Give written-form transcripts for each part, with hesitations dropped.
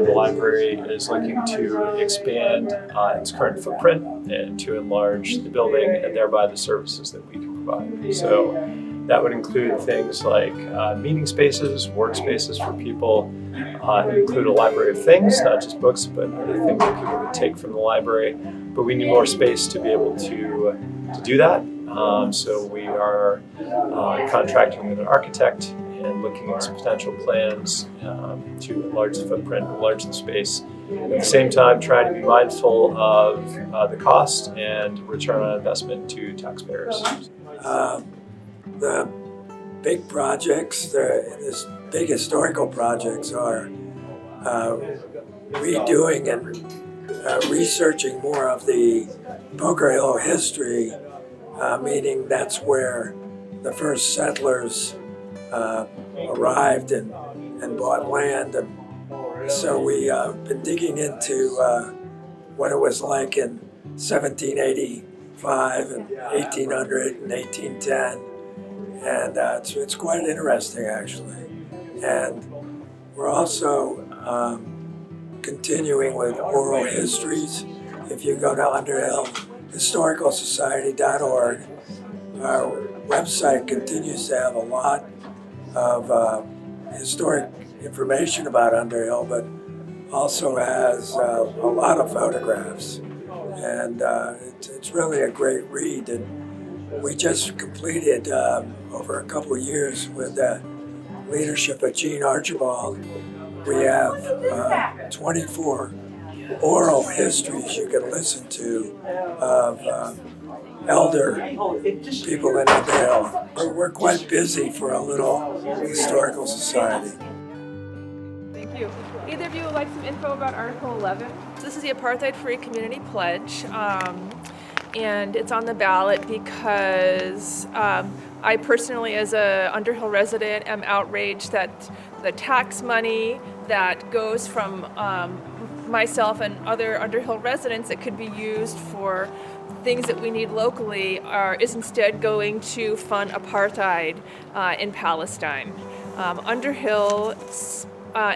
The library is looking to expand its current footprint and to enlarge the building and thereby the services that we can provide. So that would include things like meeting spaces, workspaces for people. It would include a library of things, not just books, but other things that people would take from the library. But we need more space to be able to do that. So we are contracting with an architect and looking at some potential plans to enlarge the footprint, enlarge the space. At the same time, trying to be mindful of the cost and return on investment to taxpayers. The big projects, the big historical projects are redoing and researching more of the Poker Hill history, meaning that's where the first settlers arrived and bought land. And so we been digging into what it was like in 1785 and 1800 and 1810. And it's quite interesting, actually. And we're also continuing with oral histories. If you go to underhillhistoricalsociety.org, our website continues to have a lot of historic information about Underhill, but also has a lot of photographs. And it's really a great read. And we just completed, over a couple of years with the leadership of Gene Archibald, we have 24 oral histories you can listen to of elder people in Underhill. We're quite busy for a little historical society. Thank you. Either of you would like some info about Article 11? So this is the Apartheid-Free Community Pledge. And it's on the ballot because I personally, as a Underhill resident, am outraged that the tax money that goes from myself and other Underhill residents that could be used for things that we need locally is instead going to fund apartheid in Palestine. Underhill,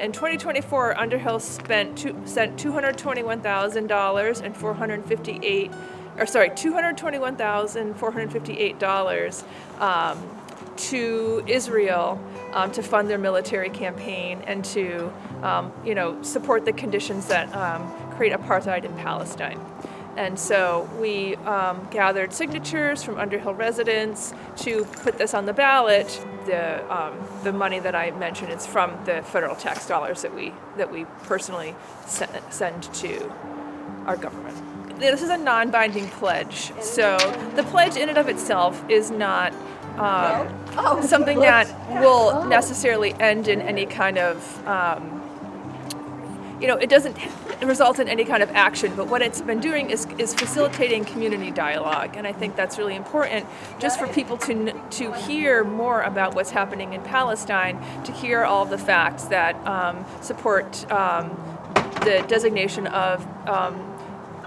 in 2024, Underhill sent $221,458 to Israel to fund their military campaign and to support the conditions that create apartheid in Palestine. And so we gathered signatures from Underhill residents to put this on the ballot. The money that I mentioned is from the federal tax dollars that we personally send to our government. This is a non-binding pledge, so the pledge in and of itself is not something that will necessarily end in any kind of, it doesn't result in any kind of action, but what it's been doing is facilitating community dialogue, and I think that's really important just for people to hear more about what's happening in Palestine, to hear all the facts that support the designation of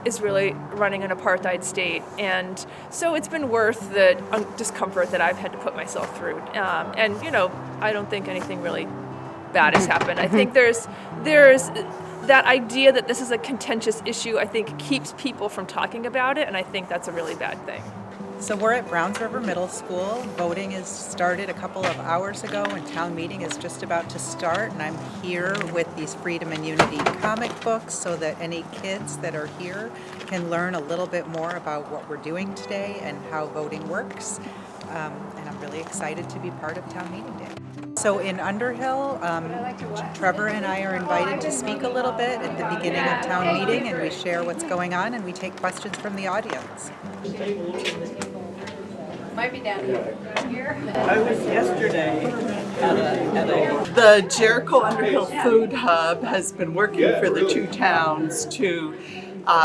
Israeli running an apartheid state. And so it's been worth the discomfort that I've had to put myself through. And I don't think anything really bad has happened. I think there's that idea that this is a contentious issue, I think keeps people from talking about it, and I think that's a really bad thing. So we're at Browns River Middle School. Voting is started a couple of hours ago and town meeting is just about to start, and I'm here with these Freedom and Unity comic books so that any kids that are here can learn a little bit more about what we're doing today and how voting works. And I'm really excited to be part of town meeting day. So in Underhill, Trevor and I are invited to speak a little bit at the beginning of town meeting, and we share what's going on and we take questions from the audience. Might be down here. I was yesterday at the Jericho Underhill Food Hub has been working for the two towns to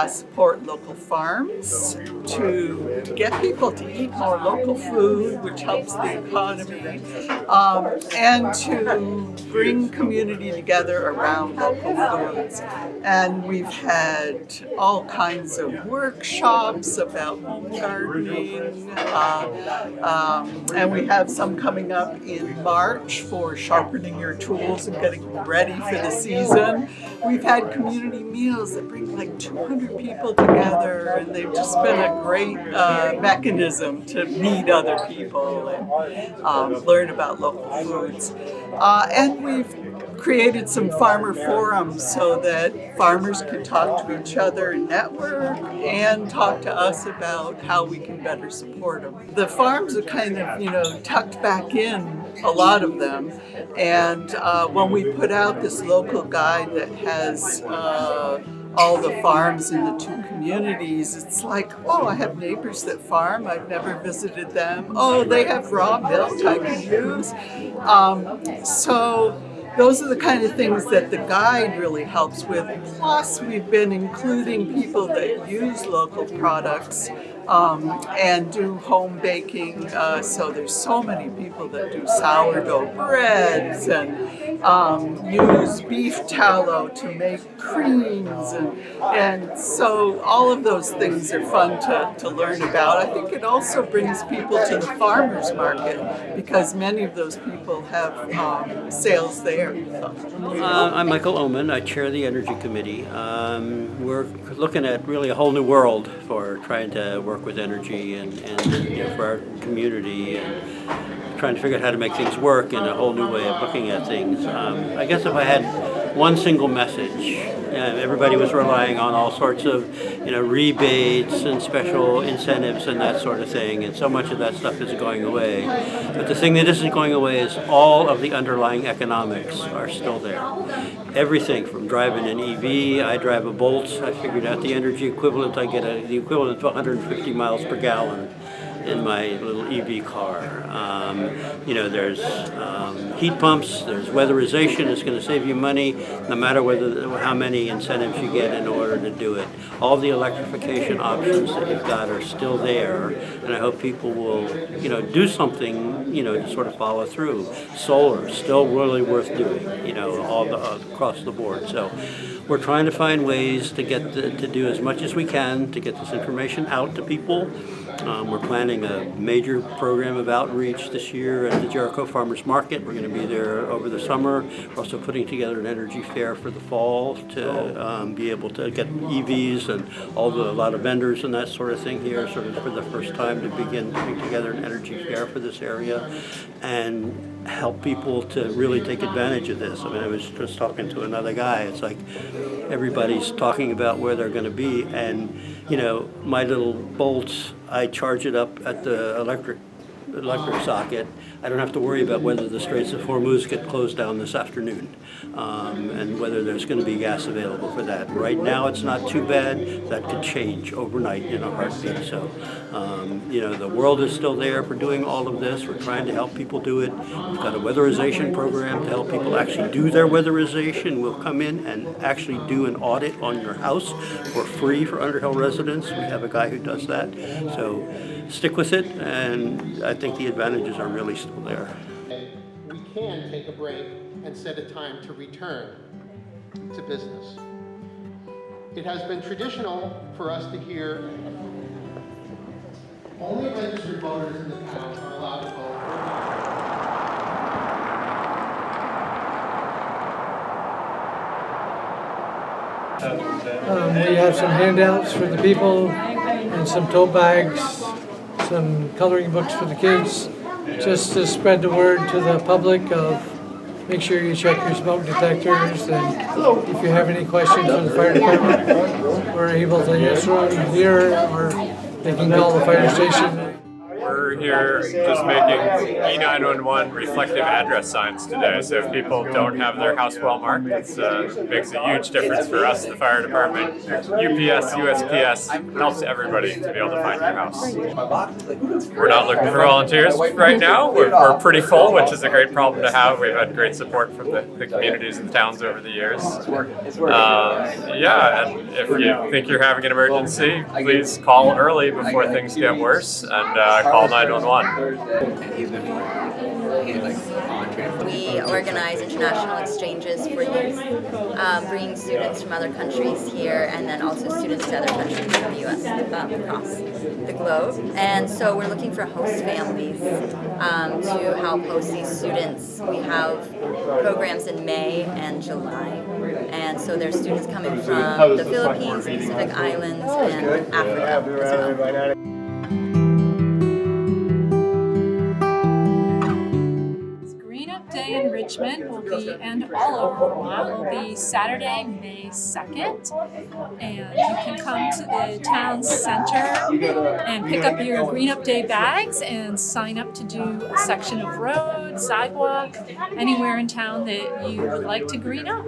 support local farms, to get people to eat more local food, which helps the economy, and to bring community together around local foods. And we've had all kinds of workshops about home gardening, and we have some coming up in March for sharpening your tools and getting ready for the season. We've had community meals that bring like 200 people together, and they've just been a great mechanism to meet other people and learn about local foods. And we've created some farmer forums so that farmers can talk to each other and network and talk to us about how we can better support them. The farms are kind of, tucked back in, a lot of them. And when we put out this local guide that has all the farms in the two communities, it's like, oh, I have neighbors that farm, I've never visited them. Oh, they have raw milk I can use. So those are the kind of things that the guide really helps with. Plus, we've been including people that use local products and do home baking. So there's so many people that do sourdough breads and use beef tallow to make creams. And so all of those things are fun to learn about. I think it also brings people to the farmers market because many of those people have sales there. I'm Michael Oman. I chair the Energy Committee. We're looking at really a whole new world for trying to work with energy and for our community and trying to figure out how to make things work in a whole new way of looking at things. I guess if I had one single message, everybody was relying on all sorts of rebates and special incentives and that sort of thing, and so much of that stuff is going away. But the thing that isn't going away is all of the underlying economics are still there. Everything from driving an EV, I drive a Bolt, I figured out the energy equivalent, I get the equivalent of 150 miles per gallon in my little EV car. There's heat pumps, there's weatherization, it's going to save you money no matter how many incentives you get in order to do it. All the electrification options that you've got are still there, and I hope people will do something to sort of follow through. Solar, still really worth doing, across the board. So we're trying to find ways to get to do as much as we can to get this information out to people. We're planning a major program of outreach this year at the Jericho Farmers Market. We're going to be there over the summer. We're also putting together an energy fair for the fall to be able to get EVs and a lot of vendors and that sort of thing here, sort of for the first time to begin putting together an energy fair for this area and help people to really take advantage of this. I mean, I was just talking to another guy. It's like everybody's talking about where they're going to be, and my little Bolts, I charge it up at the electric socket. I don't have to worry about whether the Straits of Hormuz get closed down this afternoon and whether there's going to be gas available for that. Right now it's not too bad. That could change overnight in a heartbeat. So, the world is still there for doing all of this. We're trying to help people do it. We've got a weatherization program to help people actually do their weatherization. We'll come in and actually do an audit on your house for free for Underhill residents. We have a guy who does that. So stick with it, and I think the advantages are really still there. We can take a break and set a time to return to business. It has been traditional for us to hear only registered voters in the town are allowed to vote. We have some handouts for the people and some tote bags, some coloring books for the kids, just to spread the word to the public of make sure you check your smoke detectors, and if you have any questions for the fire department, we're able to answer them here, or they can call the fire station. We're We're here just making E911 reflective address signs today. So if people don't have their house well marked, it makes a huge difference for us, the fire department. UPS, USPS helps everybody to be able to find your house. We're not looking for volunteers right now. We're pretty full, which is a great problem to have. We've had great support from the communities and the towns over the years. Yeah, and if you think you're having an emergency, please call early before things get worse and call 911. We organize international exchanges for youth, bringing students from other countries here and then also students to other countries in the U.S. Across the globe. And so we're looking for host families to help host these students. We have programs in May and July. And so there's students coming from the Philippines, the Pacific Islands, and Africa as well. In Richmond will be, and all over Vermont, will be Saturday, May 2nd. And you can come to the town center and pick up your Green Up Day bags and sign up to do a section of road, sidewalk, anywhere in town that you would like to green up.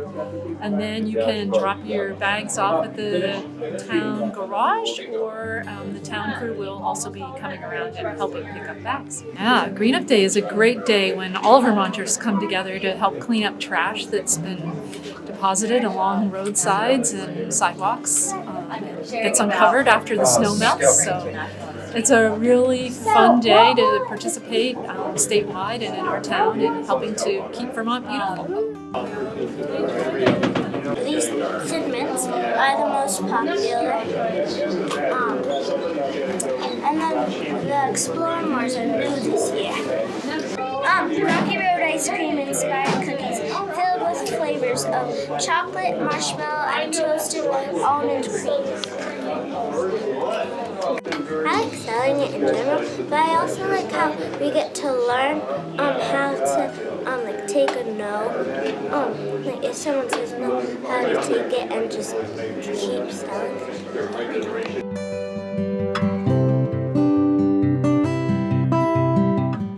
And then you can drop your bags off at the town garage, or the town crew will also be coming around and helping pick up bags. Yeah, Green Up Day is a great day when all Vermonters come together to help clean up trash that's been deposited along roadsides and sidewalks. It gets uncovered after the snow melts, so it's a really fun day to participate statewide and in our town in helping to keep Vermont beautiful. These segments are the most popular, and then the Explore Mars are new this year. Rocky Road ice cream inspired cookies filled with flavors of chocolate, marshmallow, and toasted almond cream. I like selling it in general, but I also like how we get to learn how to take a no. Like if someone says no, how to take it and just keep selling it.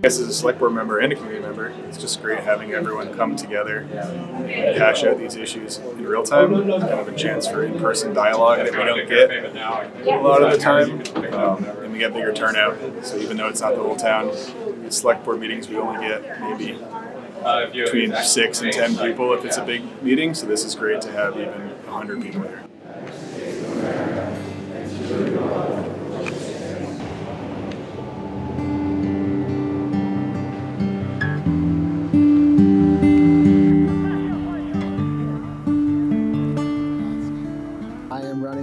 As a select board member and a community member, it's just great having everyone come together and hash out these issues in real time. Kind of a chance for in-person dialogue that we don't get a lot of the time, and we get bigger turnout. So even though it's not the whole town, at select board meetings we only get maybe between 6 and 10 people if it's a big meeting. So this is great to have even 100 people there.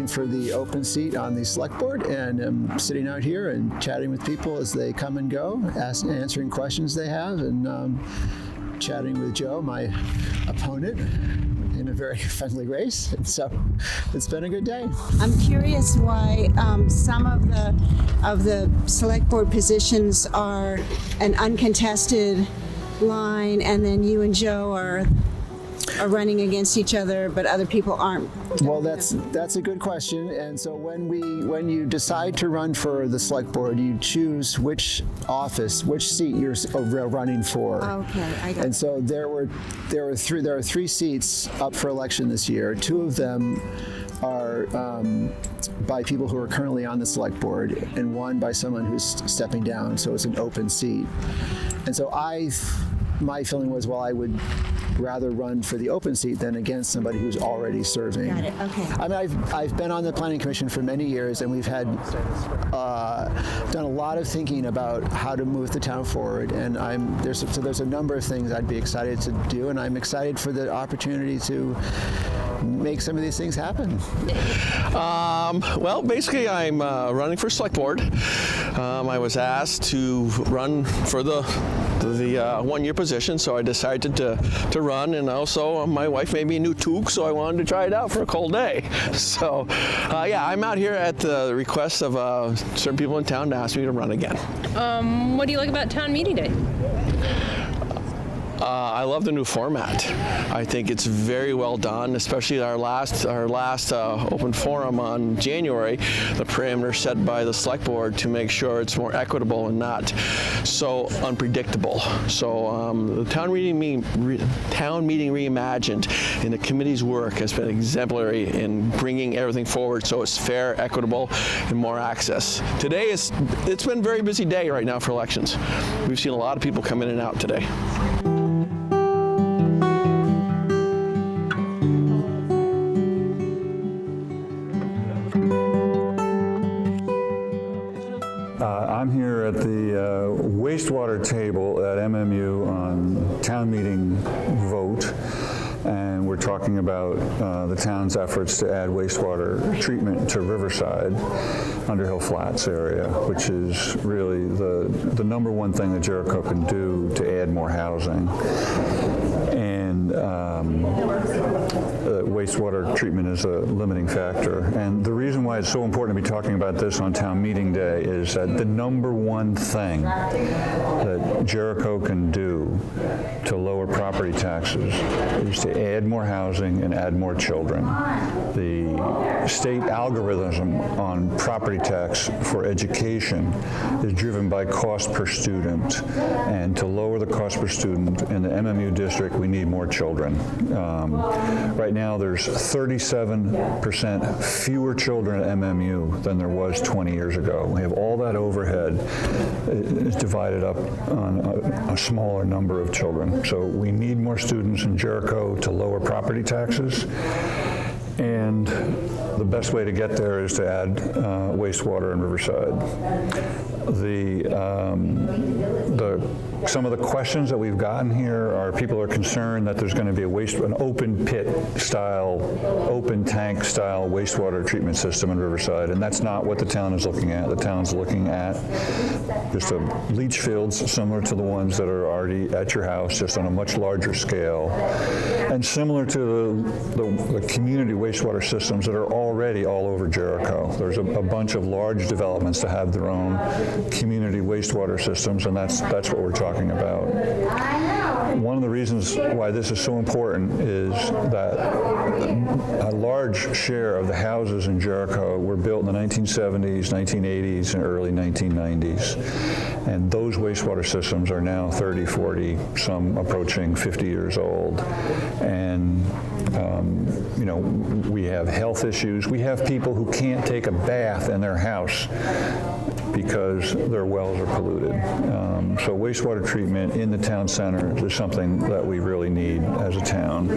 For the open seat on the select board, and I'm sitting out here and chatting with people as they come and go, answering questions they have, and chatting with Joe, my opponent, in a very friendly race. And so it's been a good day. I'm curious why some of the select board positions are an uncontested line, and then you and Joe are running against each other, but other people aren't. Well, that's a good question. And so when you decide to run for the select board, you choose which seat you're running for. Okay, I got it. And so there are three seats up for election this year. 2 of them are by people who are currently on the select board, and 1 by someone who's stepping down. So it's an open seat. And so my feeling was, well, I would rather run for the open seat than against somebody who's already serving. Got it, okay. I mean, I've been on the planning commission for many years, and we've had done a lot of thinking about how to move the town forward, and there's a number of things I'd be excited to do, and I'm excited for the opportunity to make some of these things happen. Well, basically, I'm running for select board. I was asked to run for the 1-year position, so I decided to run, and also my wife made me a new toque, so I wanted to try it out for a cold day. So yeah, I'm out here at the request of certain people in town to ask me to run again. What do you like about town meeting day? I love the new format. I think it's very well done, especially our last open forum on January, the parameters set by the select board to make sure it's more equitable and not so unpredictable. So the town meeting reimagined in the committee's work has been exemplary in bringing everything forward so it's fair, equitable, and more access. Today it's been a very busy day right now for elections. We've seen a lot of people come in and out today. I'm here at the wastewater table at MMU on town meeting vote, and we're talking about the town's efforts to add wastewater treatment to Riverside, Underhill Flats area, which is really the number one thing that Jericho can do to add more housing. And wastewater treatment is a limiting factor. And the reason why it's so important to be talking about this on town meeting day is that the number one thing that Jericho can do to lower property taxes is to add more housing and add more children. The state algorithm on property tax for education is driven by cost per student. And to lower the cost per student in the MMU district, we need more children. Right now, there's 37% fewer children at MMU than there was 20 years ago. We have all that overhead is divided up on a smaller number of children. So we need more students in Jericho to lower property taxes. And the best way to get there is to add wastewater in Riverside. Some of the questions that we've gotten here are people are concerned that there's going to be an open pit style, open tank style wastewater treatment system in Riverside, and that's not what the town is looking at. The town's looking at just leach fields similar to the ones that are already at your house, just on a much larger scale, and similar to the community wastewater systems that are already all over Jericho. There's a bunch of large developments that have their own community wastewater systems, and that's what we're talking about. One of the reasons why this is so important is that a large share of the houses in Jericho were built in the 1970s, 1980s, and early 1990s. And those wastewater systems are now 30, 40, some approaching 50 years old. And we have health issues. We have people who can't take a bath in their house because their wells are polluted. So wastewater treatment in the town center is something that we really need as a town.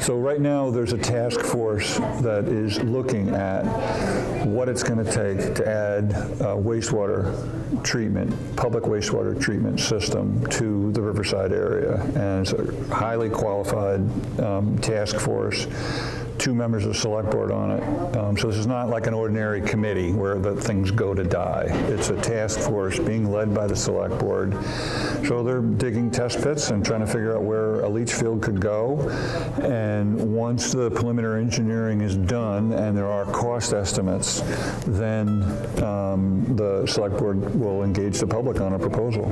So right now there's a task force that is looking at what it's going to take to add wastewater treatment, public wastewater treatment system to the Riverside area. And it's a highly qualified task force. 2 members of the select board on it. So this is not like an ordinary committee where the things go to die. It's a task force being led by the select board. So they're digging test pits and trying to figure out where a leach field could go. And once the preliminary engineering is done and there are cost estimates, then the select board will engage the public on a proposal.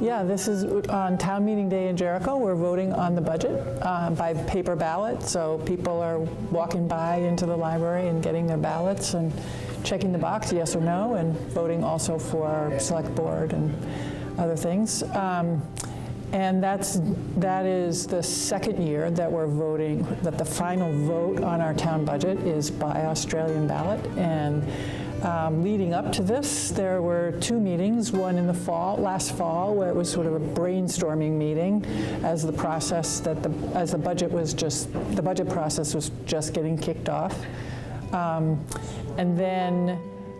Yeah, this is on town meeting day in Jericho. We're voting on the budget by paper ballot. So people are walking by into the library and getting their ballots and checking the box, yes or no, and voting also for select board and other things. And that is the second year that we're voting, that the final vote on our town budget is by Australian ballot. And leading up to this, there were 2 meetings, one in the last fall, where it was sort of a brainstorming meeting as the budget process was just getting kicked off. And then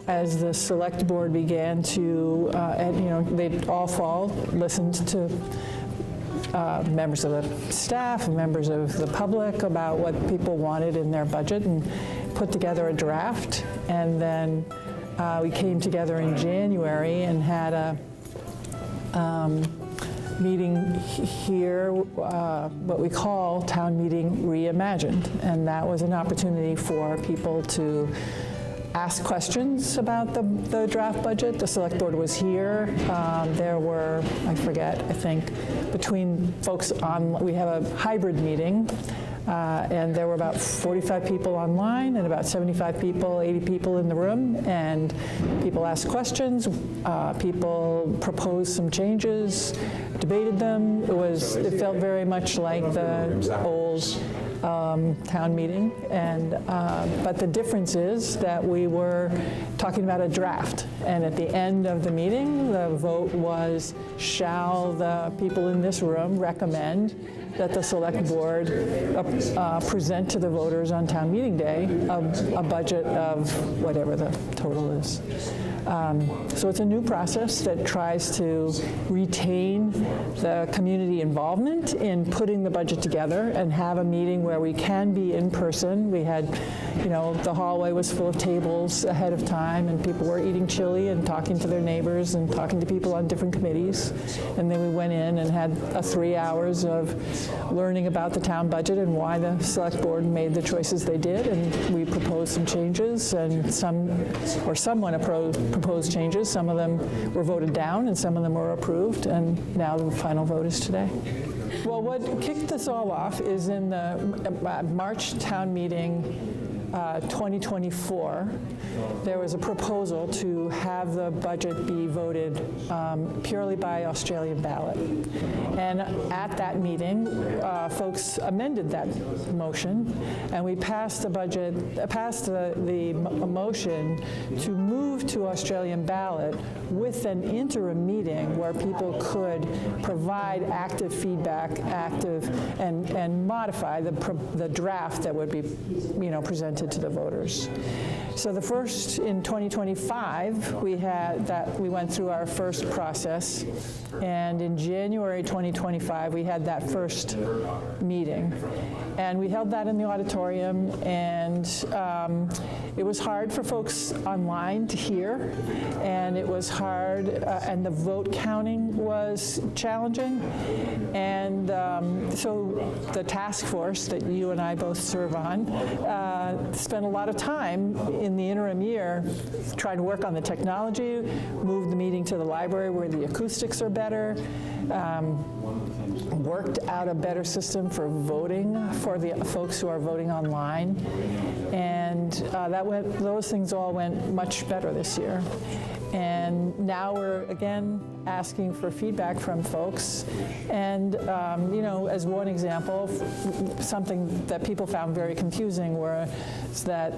as the select board began to, they all fall listened to members of the staff and members of the public about what people wanted in their budget and put together a draft. And then we came together in January and had a meeting here, what we call Town Meeting Reimagined. And that was an opportunity for people to asked questions about the draft budget. The select board was here. There were, I forget, I think, between folks on, we have a hybrid meeting, and there were about 45 people online and about 75 people, 80 people in the room, and people asked questions, people proposed some changes, debated them. It felt very much like the old town meeting, and but the difference is that we were talking about a draft, and at the end of the meeting, the vote was, shall the people in this room recommend that the select board present to the voters on town meeting day a budget of whatever the total is. So it's a new process that tries to retain the community involvement in putting the budget together and have a meeting where we can be in person. We had, the hallway was full of tables ahead of time, and people were eating chili and talking to their neighbors and talking to people on different committees. And then we went in and had 3 hours of learning about the town budget and why the select board made the choices they did, and we proposed some changes, and someone proposed changes. Some of them were voted down and some of them were approved, and now the final vote is today. Well, what kicked this all off is in the March town meeting 2024, there was a proposal to have the budget be voted purely by Australian ballot. And at that meeting, folks amended that motion, and we passed the motion to move to Australian ballot with an interim meeting where people could provide active feedback, and modify the draft that would be, presented to the voters. So the first, in 2025, we went through our first process, and in January 2025, we had that first meeting. And we held that in the auditorium, and it was hard for folks online to hear, and it was hard, and the vote counting was challenging. And so the task force that you and I both serve on spent a lot of time in the interim year trying to work on the technology, move the meeting to the library where the acoustics are better, worked out a better system for voting for the folks who are voting online, and those things all went much better this year. And now we're again asking for feedback from folks. And as one example, something that people found very confusing was that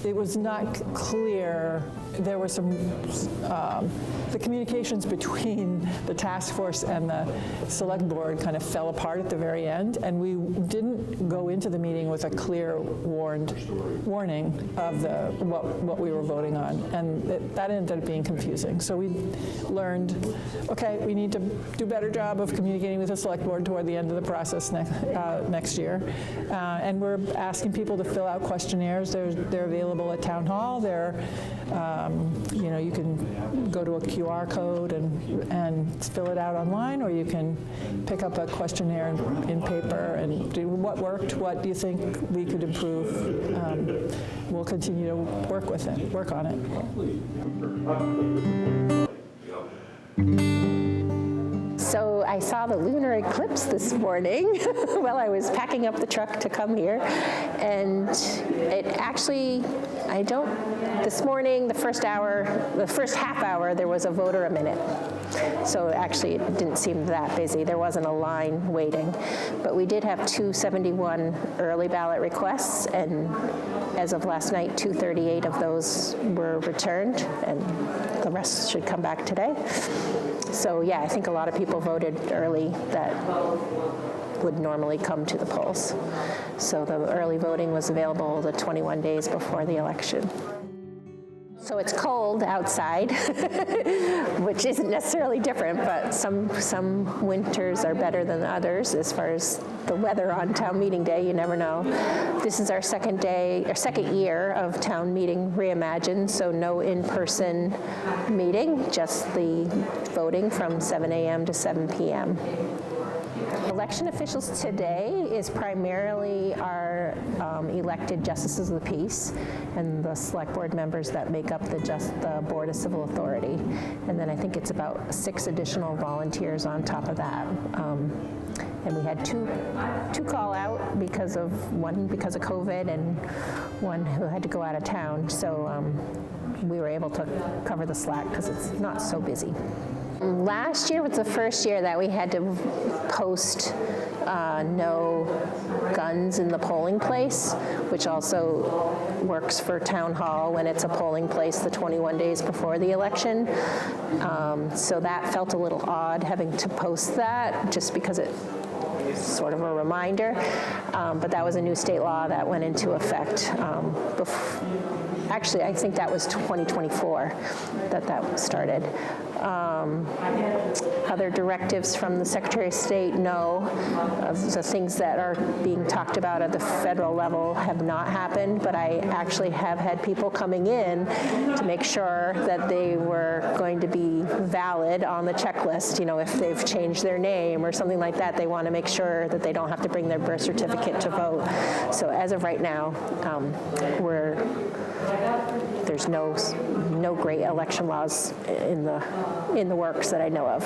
it was not clear. There were some the communications between the task force and the select board kind of fell apart at the very end, and we didn't go into the meeting with a clear warning of what we were voting on, and that ended up being confusing. So we learned, okay, we need to do a better job of communicating with the select board toward the end of the process next year. And we're asking people to fill out questionnaires. They're available at Town Hall. You can go to a QR code and fill it out online, or you can pick up a questionnaire in paper and do what worked, what do you think we could improve. We'll continue to work on it. So I saw the lunar eclipse this morning while I was packing up the truck to come here, and it actually, this morning, the first half hour, there was a voter a minute. So actually it didn't seem that busy. There wasn't a line waiting. But we did have 271 early ballot requests, and as of last night, 238 of those were returned, and the rest should come back today. So yeah, I think a lot of people voted early that would normally come to the polls. So the early voting was available the 21 days before the election. So it's cold outside, which isn't necessarily different, but some winters are better than others as far as the weather on town meeting day. You never know. This is our second year of town meeting reimagined, so no in-person meeting, just the voting from 7 a.m. to 7 p.m. Election officials today is primarily our elected justices of the peace and the select board members that make up the Board of Civil Authority. And then I think it's about 6 additional volunteers on top of that. And we had two call out because of COVID and one who had to go out of town. So we were able to cover the slack because it's not so busy. Last year was the first year that we had to post no guns in the polling place, which also works for town hall when it's a polling place the 21 days before the election. So that felt a little odd having to post that just because it sort of a reminder, but that was a new state law that went into effect. Actually, I think that was 2024 that started. Other directives from the Secretary of State, no. The things that are being talked about at the federal level have not happened, but I actually have had people coming in to make sure that they were going to be valid on the checklist. You know, if they've changed their name or something like that, they want to make sure that they don't have to bring their birth certificate to vote. So as of right now, there's no great election laws in the works that I know of.